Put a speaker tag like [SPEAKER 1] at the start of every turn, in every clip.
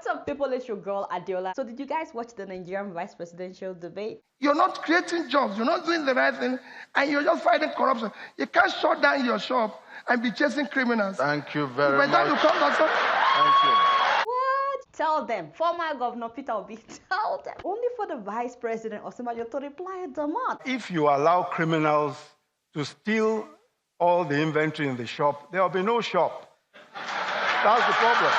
[SPEAKER 1] What's up, people? It's your girl Adiola. So did you guys watch the Nigerian vice presidential debate?
[SPEAKER 2] You're not creating jobs, you're not doing the right thing, and you're just fighting corruption. You can't shut down your shop and be chasing criminals.
[SPEAKER 3] Thank you very much.
[SPEAKER 2] Thank
[SPEAKER 3] you.
[SPEAKER 1] What? Tell them, former Governor Peter Obi, tell them. Only for the vice president Osinbajo to reply a demand.
[SPEAKER 3] If you allow criminals to steal all the inventory in the shop, there will be no shop. That's the problem.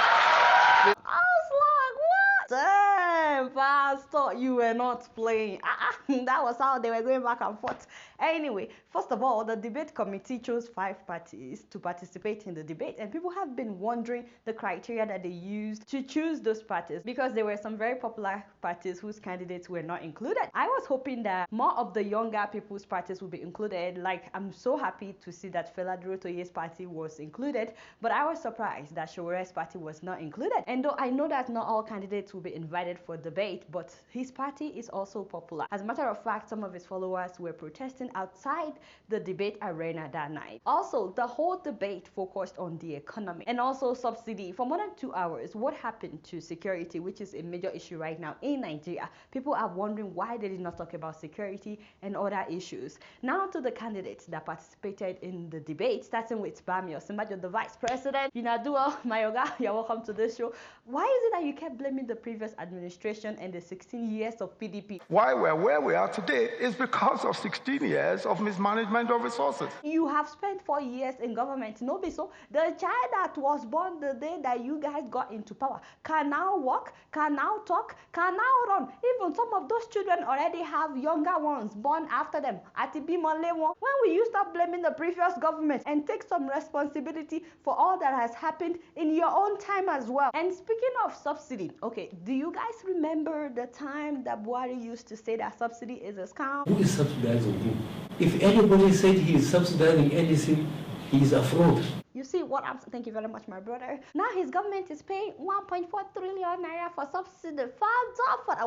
[SPEAKER 1] I was like, what? Damn, Pastor, you were not playing. That was how they were going back and forth. Anyway, first of all, the debate committee chose 5 parties to participate in the debate, and people have been wondering the criteria that they used to choose those parties, because there were some very popular parties whose candidates were not included. I was hoping that more of the younger people's parties would be included. Like, I'm so happy to see that Fela Durotoye's party was included, but I was surprised that Sowore's party was not included. And though I know that not all candidates will be invited for debate, but his party is also popular. As a matter of fact, some of his followers were protesting outside the debate arena that night. Also, the whole debate focused on the economy and also subsidy. For more than 2 hours, what happened to security, which is a major issue right now in Nigeria? People are wondering why they did not talk about security and other issues. Now to the candidates that participated in the debate, starting with Bami Osinbajo, the vice president. Yunadua, Mayoga, you're welcome to this show. Why is it that you kept blaming the previous administration and the 16 years of PDP?
[SPEAKER 3] Why we're where we are today is because of 16 years of mismanagement of resources.
[SPEAKER 1] You have spent 4 years in government, no be so. The child that was born the day that you guys got into power can now walk, can now talk, can now run. Even some of those children already have younger ones born after them. When will you stop blaming the previous government and take some responsibility for all that has happened in your own time as well? And speaking of subsidy, okay, do you guys remember the time that Buhari used to say that subsidy is a scam?
[SPEAKER 4] Who is subsidizing who? If anybody said he is subsidizing anything, he is a fraud.
[SPEAKER 1] You see what I'm saying? Thank you very much, my brother. Now his government is paying 1.4 trillion naira for subsidy.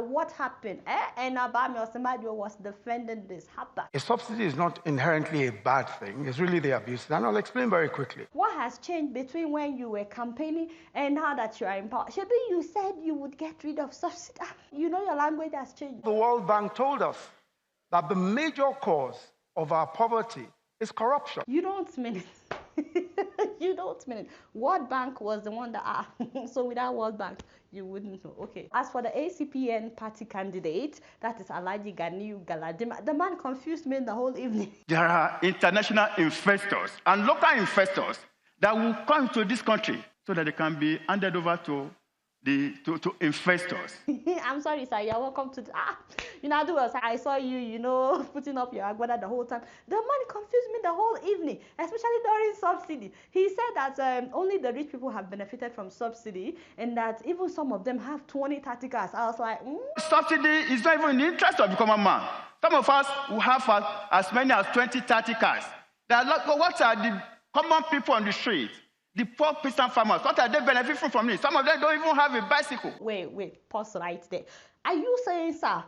[SPEAKER 1] What happened? And Bami Osinbajo was defending this.
[SPEAKER 3] A subsidy is not inherently a bad thing. It's really the abuse. And I'll explain very quickly.
[SPEAKER 1] What has changed between when you were campaigning and now that you are in power? Shebi, you said you would get rid of subsidy. You know your language has changed.
[SPEAKER 3] The World Bank told us that the major cause of our poverty is corruption.
[SPEAKER 1] You don't mean it. You don't mean it. World Bank was the one that so without World Bank you wouldn't know. Okay. As for the ACPN party candidate, that is Alhaji Ganiu Galadima, the man confused me the whole evening.
[SPEAKER 5] There are international investors and local investors that will come to this country so that they can be handed over to investors.
[SPEAKER 1] I'm sorry, sir. You're welcome to. I saw you, putting up your agbada the whole time. The man confused me the whole evening, especially during subsidy. He said that only the rich people have benefited from subsidy, and that even some of them have 20, 30 cars. I was like,
[SPEAKER 5] Subsidy is not even in the interest of the common man. Some of us who have as many as 20, 30 cars. What are the common people on the street? The poor peasant farmers, what are they benefiting from it? Some of them don't even have a bicycle.
[SPEAKER 1] Wait, pause right there. Are you saying, sir,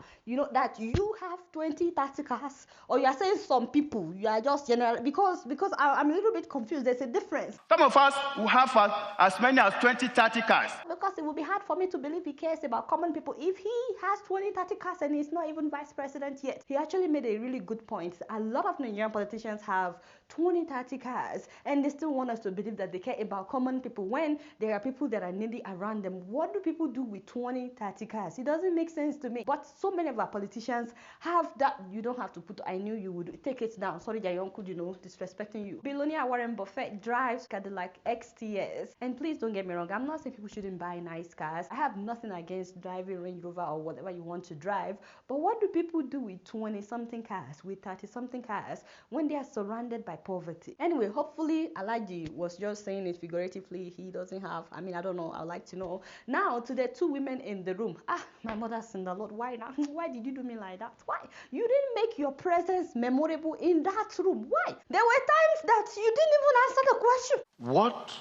[SPEAKER 1] that you have 20, 30 cars? Or you are saying some people, you are just general? Because I'm a little bit confused. There's a difference.
[SPEAKER 5] Some of us who have as many as 20, 30 cars.
[SPEAKER 1] Because it would be hard for me to believe he cares about common people. If he has 20, 30 cars and he's not even vice president yet. He actually made a really good point. A lot of Nigerian politicians have 20, 30 cars and they still want us to believe that they care about common people when there are people that are needy around them. What do people do with 20, 30 cars? It doesn't make sense to me. But so many of our politicians have that. You don't have to put, I knew you would take it down. Sorry that your uncle, disrespecting you. Billionaire Warren Buffett drives Cadillac XTS. And please don't get me wrong, I'm not saying people shouldn't buy nice cars. I have nothing against driving Range Rover or whatever you want to drive. But what do people do with 20-something cars, with 30-something cars, when they are surrounded by poverty? Anyway, hopefully Alhaji was just saying it figuratively. He doesn't have, I don't know. I'd like to know. Now, to the 2 women in the room. My mother's in the Lord. Why now? Why did you do me like that? Why? You didn't make your presence memorable in that room. Why? There were times that you didn't even answer the question.
[SPEAKER 3] What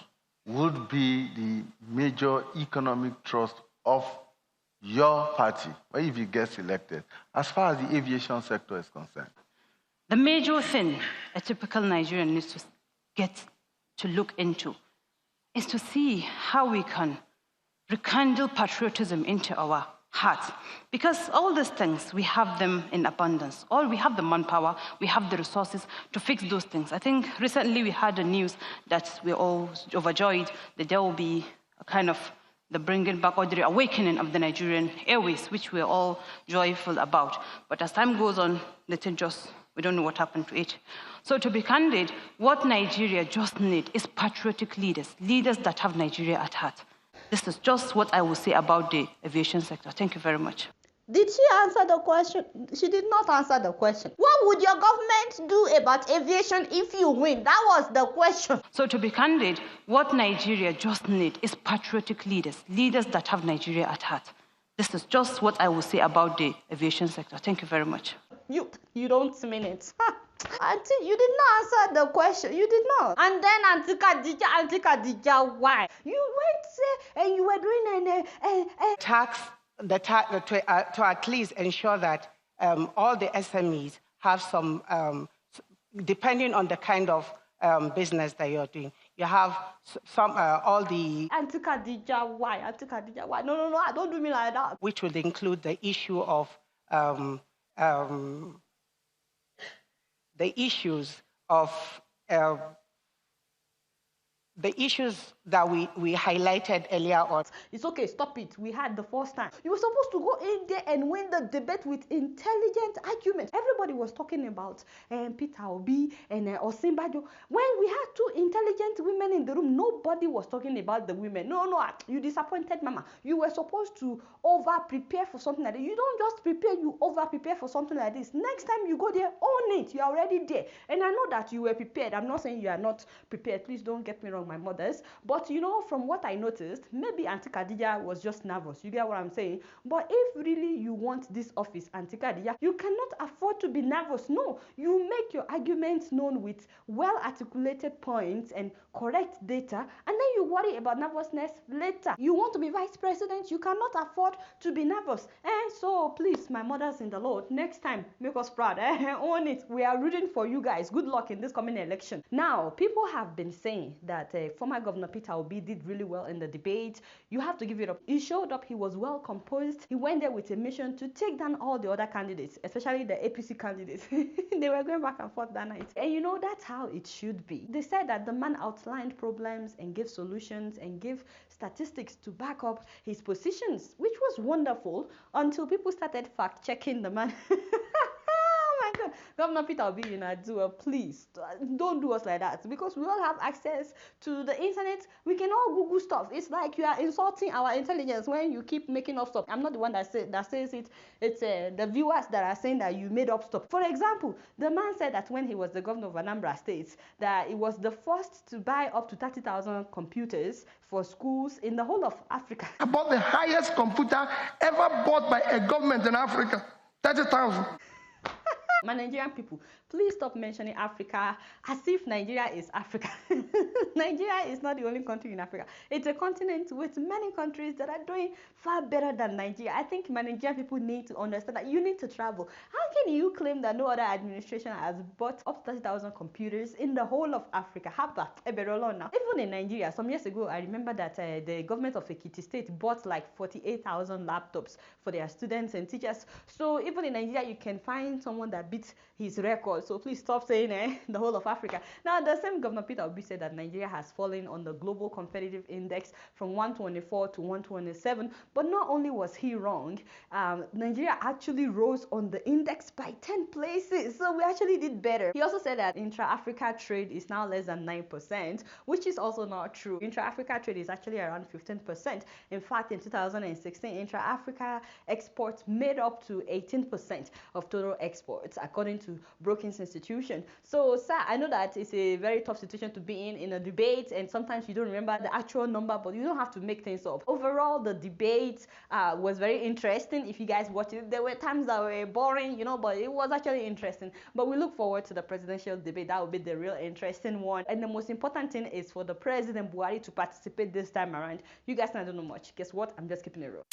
[SPEAKER 3] would be the major economic thrust of your party if you get elected, as far as the aviation sector is concerned?
[SPEAKER 6] The major thing a typical Nigerian needs to get to look into is to see how we can rekindle patriotism into our hearts. Because all these things, we have them in abundance. We have the manpower, we have the resources to fix those things. I think recently we had the news that we're all overjoyed that there will be a kind of the bringing back or the awakening of the Nigerian Airways, which we're all joyful about. But as time goes on, we don't know what happened to it. So to be candid, what Nigeria just needs is patriotic leaders, leaders that have Nigeria at heart. This is just what I will say about the aviation sector. Thank you very much.
[SPEAKER 1] Did she answer the question? She did not answer the question. What would your government do about aviation if you win? That was the question.
[SPEAKER 6] So to be candid, what Nigeria just needs is patriotic leaders, leaders that have Nigeria at heart. This is just what I will say about the aviation sector. Thank you very much.
[SPEAKER 1] You don't mean it. Auntie, you did not answer the question. You did not. And then Auntie Khadija, why? You went and you were doing
[SPEAKER 7] to at least ensure that all the SMEs have some, depending on the kind of business that you're doing, you have some, all the...
[SPEAKER 1] Auntie Khadija, why? Auntie Khadija, why? No, don't do me like that.
[SPEAKER 7] Which would include the issue of the issues that we highlighted earlier on.
[SPEAKER 1] It's okay, stop it. We had the first time. You were supposed to go in there and win the debate with intelligent arguments. Everybody was talking about Peter Obi and Osinbajo. When we had two intelligent women in the room, nobody was talking about the women. No, you disappointed Mama. You were supposed to over-prepare for something like that. You don't just prepare, you over-prepare for something like this. Next time you go there, own it. You're already there. And I know that you were prepared. I'm not saying you are not prepared. Please don't get me wrong, my mothers. But from what I noticed, maybe Auntie Khadija was just nervous. You get what I'm saying? But if really you want this office, Auntie Khadija, you cannot afford to be nervous. No, you make your arguments known with well-articulated points and correct data, and then you worry about nervousness later. You want to be vice president, you cannot afford to be nervous. And so please, my mothers in the Lord, next time, make us proud. Own it. We are rooting for you guys. Good luck in this coming election. Now, people have been saying that former Governor Peter Obi did really well in the debate. You have to give it up. He showed up. He was well composed. He went there with a mission to take down all the other candidates, especially the APC candidates. They were going back and forth that night. And that's how it should be. They said that the man outlined problems and gave solutions and gave statistics to back up his positions, which was wonderful until people started fact-checking the man. Governor Peter Obi, please don't do us like that, because we all have access to the internet. We can all Google stuff. It's like you are insulting our intelligence when you keep making up stuff. I'm not the one that says it. It's the viewers that are saying that you made up stuff. For example, the man said that when he was the governor of Anambra State, that it was the first to buy up to 30,000 computers for schools in the whole of Africa.
[SPEAKER 2] About the highest computer ever bought by a government in Africa, 30,000.
[SPEAKER 1] My Nigerian people, please stop mentioning Africa as if Nigeria is Africa. Nigeria is not the only country in Africa. It's a continent with many countries that are doing far better than Nigeria. I think my Nigerian people need to understand that you need to travel. How can you claim that no other administration has bought up to 30,000 computers in the whole of Africa? Haba, now. Even in Nigeria, some years ago, I remember that the government of Ekiti State bought like 48,000 laptops for their students and teachers. So even in Nigeria, you can find someone that beat his record. So please stop saying the whole of Africa. Now, the same Governor Peter Obi said that Nigeria has fallen on the global competitive index from 124 to 127. But not only was he wrong, Nigeria actually rose on the index by 10 places. So we actually did better. He also said that intra-Africa trade is now less than 9%, which is also not true. Intra-Africa trade is actually around 15%. In fact, in 2016, intra-Africa exports made up to 18% of total exports, according to Brookings Institution. So, sir, I know that it's a very tough situation to be in a debate, and sometimes you don't remember the actual number, but you don't have to make things up. Overall, the debate was very interesting. If you guys watched it, there were times that were boring, but it was actually interesting. But we look forward to the presidential debate. That will be the real interesting one. And the most important thing is for the President Buhari to participate this time around. You guys don't know much. Guess what? I'm just keeping it real.